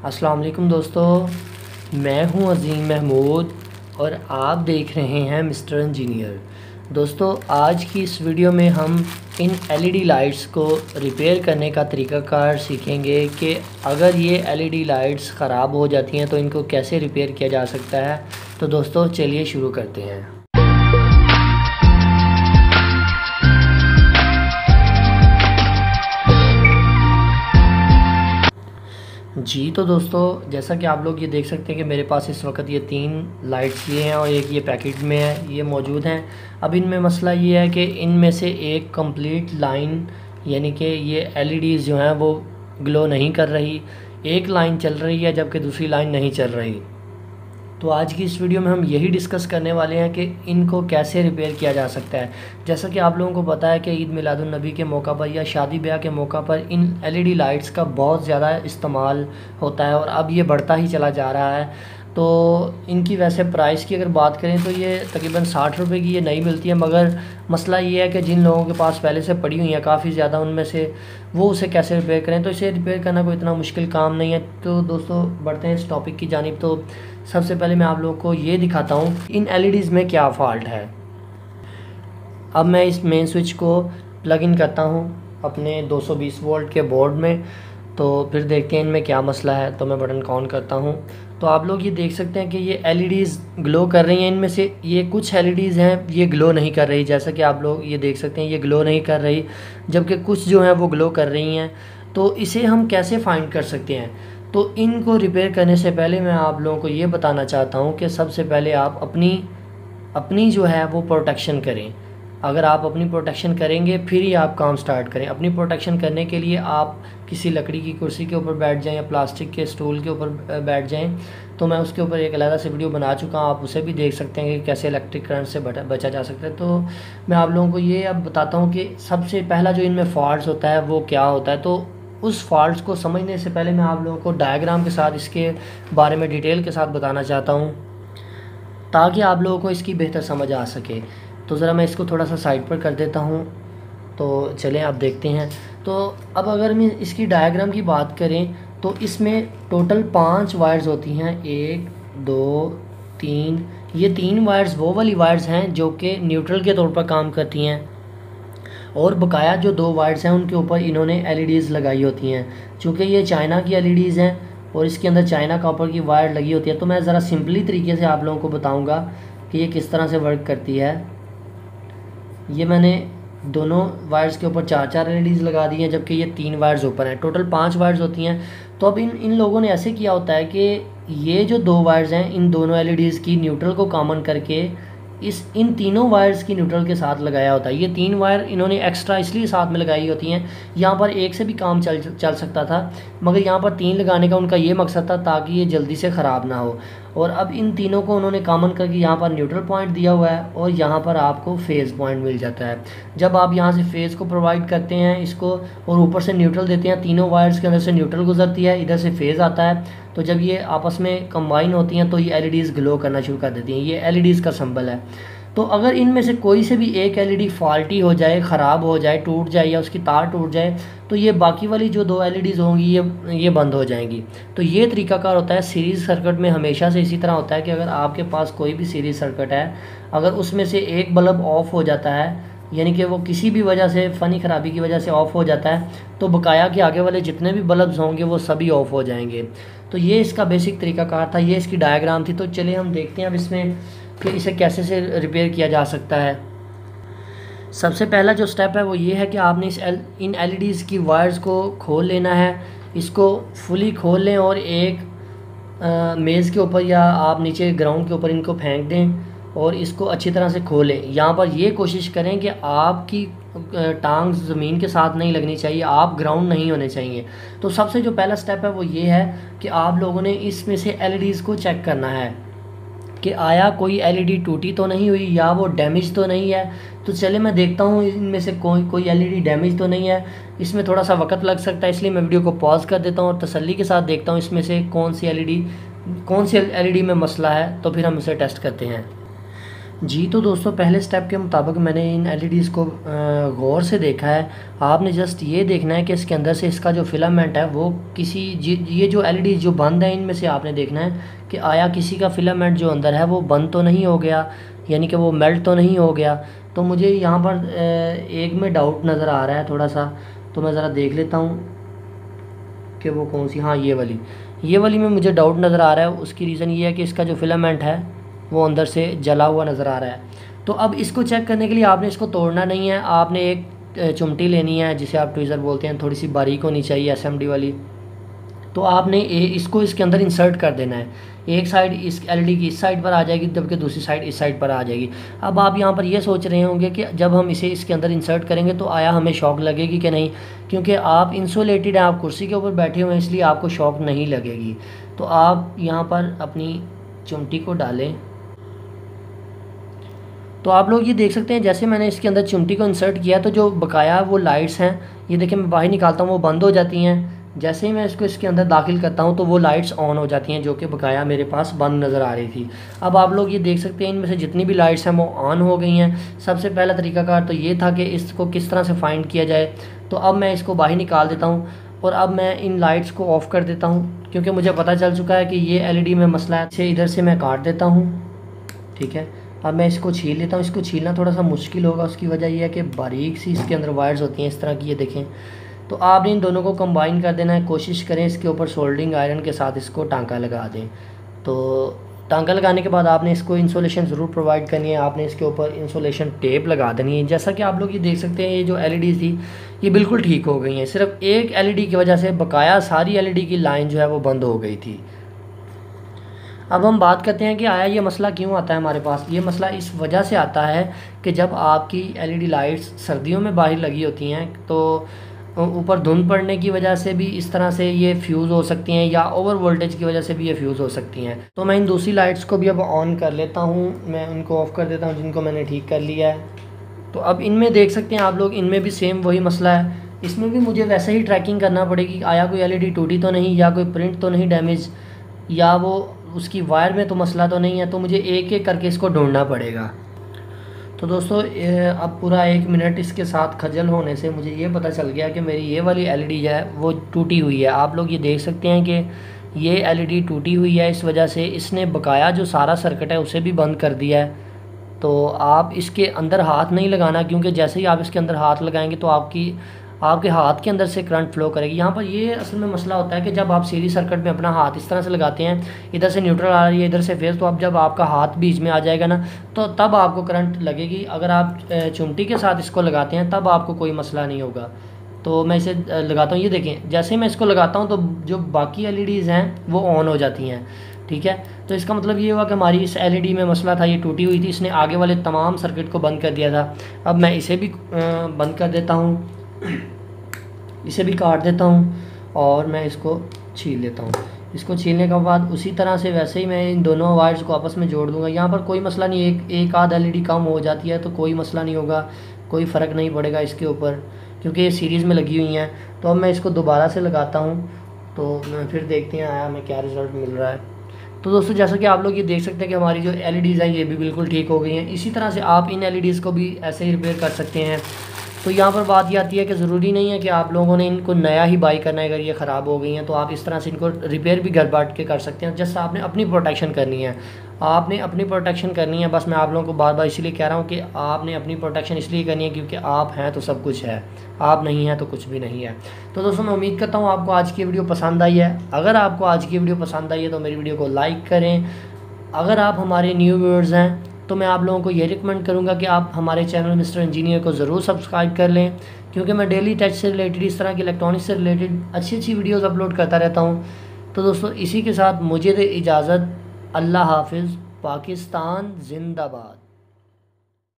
अस्सलाम वालेकुम दोस्तों, मैं हूं अज़ीम महमूद और आप देख रहे हैं मिस्टर इंजीनियर। दोस्तों, आज की इस वीडियो में हम इन एलईडी लाइट्स को रिपेयर करने का तरीक़ाकार सीखेंगे कि अगर ये एलईडी लाइट्स ख़राब हो जाती हैं तो इनको कैसे रिपेयर किया जा सकता है। तो दोस्तों चलिए शुरू करते हैं। जी तो दोस्तों, जैसा कि आप लोग ये देख सकते हैं कि मेरे पास इस वक्त ये 3 लाइट्स ये हैं और एक ये पैकेट में है, ये मौजूद हैं। अब इनमें मसला ये है कि इनमें से एक कंप्लीट लाइन यानी कि ये एलईडीज़ जो हैं वो ग्लो नहीं कर रही, एक लाइन चल रही है जबकि दूसरी लाइन नहीं चल रही। तो आज की इस वीडियो में हम यही डिस्कस करने वाले हैं कि इनको कैसे रिपेयर किया जा सकता है। जैसा कि आप लोगों को पता है कि ईद मिलादुन्नबी के मौका पर या शादी ब्याह के मौका पर इन एलईडी लाइट्स का बहुत ज़्यादा इस्तेमाल होता है और अब ये बढ़ता ही चला जा रहा है। तो इनकी वैसे प्राइस की अगर बात करें तो ये तकरीबन 60 रुपये की ये नई मिलती है, मगर मसला ये है कि जिन लोगों के पास पहले से पड़ी हुई हैं काफ़ी ज़्यादा, उनमें से वो उसे कैसे रिपेयर करें। तो इसे रिपेयर करना कोई इतना मुश्किल काम नहीं है। तो दोस्तों बढ़ते हैं इस टॉपिक की जानिब। तो सबसे पहले मैं आप लोगों को ये दिखाता हूँ इन एलईडीज़ में क्या फ़ॉल्ट है। अब मैं इस मेन स्विच को प्लग इन करता हूँ अपने 220 वोल्ट के बोर्ड में, तो फिर देखते हैं इनमें क्या मसला है। तो मैं बटन ऑन करता हूँ तो आप लोग ये देख सकते हैं कि ये एलईडीज़ ग्लो कर रही हैं। इनमें से ये कुछ एलईडीज़ हैं ये ग्लो नहीं कर रही, जैसा कि आप लोग ये देख सकते हैं ये ग्लो नहीं कर रही, जबकि कुछ जो हैं वो ग्लो कर रही हैं। तो इसे हम कैसे फाइंड कर सकते हैं? तो इनको रिपेयर करने से पहले मैं आप लोगों को ये बताना चाहता हूँ कि सबसे पहले आप अपनी जो है वो प्रोटेक्शन करें। अगर आप अपनी प्रोटेक्शन करेंगे फिर ही आप काम स्टार्ट करें। अपनी प्रोटेक्शन करने के लिए आप किसी लकड़ी की कुर्सी के ऊपर बैठ जाएं या प्लास्टिक के स्टूल के ऊपर बैठ जाएं। तो मैं उसके ऊपर एक अलग से वीडियो बना चुका हूं, आप उसे भी देख सकते हैं कि कैसे इलेक्ट्रिक करंट से बचा जा सकता है। तो मैं आप लोगों को ये अब बताता हूँ कि सबसे पहला जो इनमें फॉल्ट होता है वो क्या होता है। तो उस फॉल्ट को समझने से पहले मैं आप लोगों को डायग्राम के साथ इसके बारे में डिटेल के साथ बताना चाहता हूँ ताकि आप लोगों को इसकी बेहतर समझ आ सके। तो ज़रा मैं इसको थोड़ा सा साइड पर कर देता हूँ। तो चलें आप देखते हैं। तो अब अगर मैं इसकी डायग्राम की बात करें तो इसमें टोटल 5 वायर्स होती हैं, 1 2 3। ये 3 वायर्स वो वाली वायर्स हैं जो कि न्यूट्रल के तौर पर काम करती हैं और बकाया जो 2 वायर्स हैं उनके ऊपर इन्होंने एलईडीज़ लगाई होती हैं। चूँकि ये चाइना की एलईडीज़ हैं और इसके अंदर चाइना कॉपर की वायर लगी होती है, तो मैं ज़रा सिंपली तरीके से आप लोगों को बताऊँगा कि ये किस तरह से वर्क करती है। ये मैंने दोनों वायर्स के ऊपर 4-4 एलईडीज़ लगा दी हैं, जबकि ये 3 वायर्स ऊपर हैं। टोटल 5 वायर्स होती हैं। तो अब इन लोगों ने ऐसे किया होता है कि ये जो 2 वायर्स हैं इन दोनों एलईडीज़ की न्यूट्रल को कॉमन करके इन तीनों वायर्स की न्यूट्रल के साथ लगाया होता है। ये 3 वायर इन्होंने एक्स्ट्रा इसलिए साथ में लगाई होती हैं, यहाँ पर एक से भी काम चल सकता था, मगर यहाँ पर 3 लगाने का उनका ये मकसद था ताकि ये जल्दी से ख़राब ना हो। और अब इन तीनों को उन्होंने कॉमन करके यहाँ पर न्यूट्रल पॉइंट दिया हुआ है और यहाँ पर आपको फेज़ पॉइंट मिल जाता है। जब आप यहाँ से फेज़ को प्रोवाइड करते हैं इसको और ऊपर से न्यूट्रल देते हैं, तीनों वायर्स के अंदर से न्यूट्रल गुजरती है, इधर से फेज़ आता है। तो जब ये आपस में कंबाइन होती हैं तो ये एलईडीज़ ग्लो करना शुरू कर देती हैं। ये एलईडीज़ का सिंबल है। तो अगर इनमें से कोई से भी एक एलईडी फॉल्टी हो जाए, ख़राब हो जाए, टूट जाए या उसकी तार टूट जाए, तो ये बाकी वाली जो 2 एलईडीज़ होंगी ये बंद हो जाएंगी। तो ये तरीकाकार होता है। सीरीज़ सर्किट में हमेशा से इसी तरह होता है कि अगर आपके पास कोई भी सीरीज़ सर्किट है, अगर उसमें से एक बल्ब ऑफ़ हो जाता है, यानी कि वो किसी भी वजह से फ़नी ख़राबी की वजह से ऑफ़ हो जाता है, तो बकाया के आगे वाले जितने भी बल्ब्स होंगे वो सभी ऑफ़ हो जाएंगे। तो ये इसका बेसिक तरीकाकार था, ये इसकी डायग्राम थी। तो चलिए हम देखते हैं अब इसमें कि इसे कैसे से रिपेयर किया जा सकता है। सबसे पहला जो स्टेप है वो ये है कि आपने इन एलईडीज़ की वायर्स को खोल लेना है। इसको फुली खोल लें और एक मेज़ के ऊपर या आप नीचे ग्राउंड के ऊपर इनको फेंक दें और इसको अच्छी तरह से खोलें। यहाँ पर ये कोशिश करें कि आपकी टांग ज़मीन के साथ नहीं लगनी चाहिए, आप ग्राउंड नहीं होने चाहिए। तो सबसे जो पहला स्टेप है वो ये है कि आप लोगों ने इसमें से एलईडीज़ को चेक करना है कि आया कोई एलईडी टूटी तो नहीं हुई या वो डैमेज तो नहीं है। तो चले मैं देखता हूँ इनमें से कोई एलईडी डैमेज तो नहीं है। इसमें थोड़ा सा वक्त लग सकता है, इसलिए मैं वीडियो को पॉज कर देता हूँ और तसल्ली के साथ देखता हूँ इसमें से कौन सी एलईडी में मसला है, तो फिर हम इसे टेस्ट करते हैं। जी तो दोस्तों, पहले स्टेप के मुताबिक मैंने इन एलईडीज़ को गौर से देखा है। आपने जस्ट ये देखना है कि इसके अंदर से इसका जो फिलामेंट है वो ये जो एलईडी जो बंद है, इनमें से आपने देखना है कि आया किसी का फिलामेंट जो अंदर है वो बंद तो नहीं हो गया, यानी कि वो मेल्ट तो नहीं हो गया। तो मुझे यहाँ पर एक में डाउट नज़र आ रहा है थोड़ा सा, तो मैं ज़रा देख लेता हूँ कि वो कौन सी। हाँ, ये वाली में मुझे डाउट नज़र आ रहा है। उसकी रीज़न ये है कि इसका जो फिलामेंट है वो अंदर से जला हुआ नज़र आ रहा है। तो अब इसको चेक करने के लिए आपने इसको तोड़ना नहीं है, आपने एक चिमटी लेनी है जिसे आप ट्वीज़र बोलते हैं, थोड़ी सी बारीक होनी चाहिए एसएमडी वाली। तो आपने इसको इसके अंदर इंसर्ट कर देना है। एक साइड इस एलईडी की इस साइड पर आ जाएगी, जबकि दूसरी साइड इस साइड पर आ जाएगी। अब आप यहाँ पर ये सोच रहे होंगे कि जब हम इसे इसके अंदर इंसर्ट करेंगे तो आया हमें शॉक लगेगी कि नहीं, क्योंकि आप इंसुलेटेड हैं, आप कुर्सी के ऊपर बैठे हुए हैं, इसलिए आपको शॉक नहीं लगेगी। तो आप यहाँ पर अपनी चिमटी को डालें। तो आप लोग ये देख सकते हैं, जैसे मैंने इसके अंदर चिमटी को इंसर्ट किया तो जो बकाया वो लाइट्स हैं, ये देखें मैं बाहर निकालता हूँ वो बंद हो जाती हैं। जैसे ही मैं इसको इसके अंदर दाखिल करता हूँ तो वो लाइट्स ऑन हो जाती हैं, जो कि बकाया मेरे पास बंद नज़र आ रही थी। अब आप लोग ये देख सकते हैं इनमें से जितनी भी लाइट्स हैं वो ऑन हो गई हैं। सबसे पहला तरीकाकार तो ये था कि इसको किस तरह से फाइंड किया जाए। तो अब मैं इसको बाहर निकाल देता हूँ और अब मैं इन लाइट्स को ऑफ़ कर देता हूँ, क्योंकि मुझे पता चल चुका है कि ये एलईडी में मसला है। इसे इधर से मैं काट देता हूँ, ठीक है। अब मैं इसको छील लेता हूँ। इसको छीलना थोड़ा सा मुश्किल होगा, उसकी वजह यह है कि बारीक सी इसके अंदर वायर्स होती हैं इस तरह की, ये देखें। तो आपने इन दोनों को कंबाइन कर देना है। कोशिश करें इसके ऊपर सोल्डरिंग आयरन के साथ इसको टांका लगा दें। तो टांका लगाने के बाद आपने इसको इंसुलेशन ज़रूर प्रोवाइड करनी है। आपने इसके ऊपर इंसुलेशन टेप लगा देनी है। जैसा कि आप लोग ये देख सकते हैं, ये जो एलईडी थी ये बिल्कुल ठीक हो गई हैं। सिर्फ एक एलईडी की वजह से बकाया सारी एलईडी की लाइन जो है वो बंद हो गई थी। अब हम बात करते हैं कि आया ये मसला क्यों आता है हमारे पास। ये मसला इस वजह से आता है कि जब आपकी एलईडी लाइट्स सर्दियों में बाहर लगी होती हैं तो ऊपर धुंध पड़ने की वजह से भी इस तरह से ये फ्यूज़ हो सकती हैं, या ओवर वोल्टेज की वजह से भी ये फ्यूज़ हो सकती हैं। तो मैं इन दूसरी लाइट्स को भी अब ऑन कर लेता हूँ, मैं उनको ऑफ़ कर देता हूँ जिनको मैंने ठीक कर लिया है। तो अब इनमें देख सकते हैं आप लोग, इनमें भी सेम वही मसला है। इसमें भी मुझे वैसे ही ट्रैकिंग करना पड़ेगी, आया कोई एलईडी टूटी तो नहीं, या कोई प्रिंट तो नहीं डैमेज, या वो उसकी वायर में तो मसला तो नहीं है। तो मुझे एक एक करके इसको ढूंढना पड़ेगा। तो दोस्तों, अब पूरा 1 मिनट इसके साथ खजल होने से मुझे ये पता चल गया कि मेरी ये वाली एलईडी है वो टूटी हुई है। आप लोग ये देख सकते हैं कि ये एलईडी टूटी हुई है, इस वजह से इसने बकाया जो सारा सर्किट है उसे भी बंद कर दिया है। तो आप इसके अंदर हाथ नहीं लगाना, क्योंकि जैसे ही आप इसके अंदर हाथ लगाएंगे तो आपके हाथ के अंदर से करंट फ्लो करेगी। यहाँ पर ये असल में मसला होता है कि जब आप सीरीज सर्किट में अपना हाथ इस तरह से लगाते हैं, इधर से न्यूट्रल आ रही है, इधर से फेस, तो अब जब आपका हाथ बीच में आ जाएगा ना, तो तब आपको करंट लगेगी। अगर आप चिमटी के साथ इसको लगाते हैं तब आपको कोई मसला नहीं होगा। तो मैं इसे लगाता हूँ, ये देखें जैसे मैं इसको लगाता हूँ तो जो बाकी एलईडीज़ हैं वो ऑन हो जाती हैं, ठीक है। तो इसका मतलब ये हुआ कि हमारी इस एलईडी में मसला था, ये टूटी हुई थी, इसने आगे वाले तमाम सर्किट को बंद कर दिया था। अब मैं इसे भी बंद कर देता हूँ, इसे भी काट देता हूँ और मैं इसको छील लेता हूँ। इसको छीलने के बाद उसी तरह से वैसे ही मैं इन दोनों वायर्स को आपस में जोड़ दूँगा। यहाँ पर कोई मसला नहीं, एक आध एलईडी कम हो जाती है तो कोई मसला नहीं होगा, कोई फ़र्क नहीं पड़ेगा इसके ऊपर, क्योंकि ये सीरीज़ में लगी हुई हैं। तो अब मैं इसको दोबारा से लगाता हूँ, तो मैं फिर देखते हैं आया हमें क्या रिज़ल्ट मिल रहा है। तो दोस्तों, जैसा कि आप लोग ये देख सकते हैं कि हमारी जो एलईडीज़ हैं ये भी बिल्कुल ठीक हो गई हैं। इसी तरह से आप इन एलईडीज़ को भी ऐसे ही रिपेयर कर सकते हैं। तो यहाँ पर बात ये आती है कि ज़रूरी नहीं है कि आप लोगों ने इनको नया ही बाई करना है। अगर ये ख़राब हो गई हैं तो आप इस तरह से इनको रिपेयर भी घर बैठ के कर सकते हैं। जैसे आपने अपनी प्रोटेक्शन करनी है, आपने अपनी प्रोटेक्शन करनी है। बस मैं आप लोगों को बार बार इसलिए कह रहा हूँ कि आपने अपनी प्रोटेक्शन इसलिए करनी है क्योंकि आप हैं तो सब कुछ है, आप नहीं हैं तो कुछ भी नहीं है। तो दोस्तों, मैं उम्मीद करता हूँ आपको आज की वीडियो पसंद आई है। अगर आपको आज की वीडियो पसंद आई है तो मेरी वीडियो को लाइक करें। अगर आप हमारे न्यू व्यूअर्स हैं तो मैं आप लोगों को ये रिकमेंड करूँगा कि आप हमारे चैनल मिस्टर इंजीनियर को ज़रूर सब्सक्राइब कर लें, क्योंकि मैं डेली टच से रिलेटेड, इस तरह की इलेक्ट्रॉनिक्स से रिलेटेड अच्छी अच्छी वीडियोज़ अपलोड करता रहता हूँ। तो दोस्तों, इसी के साथ मुझे दे इजाज़त। अल्लाह हाफिज़। पाकिस्तान जिंदाबाद।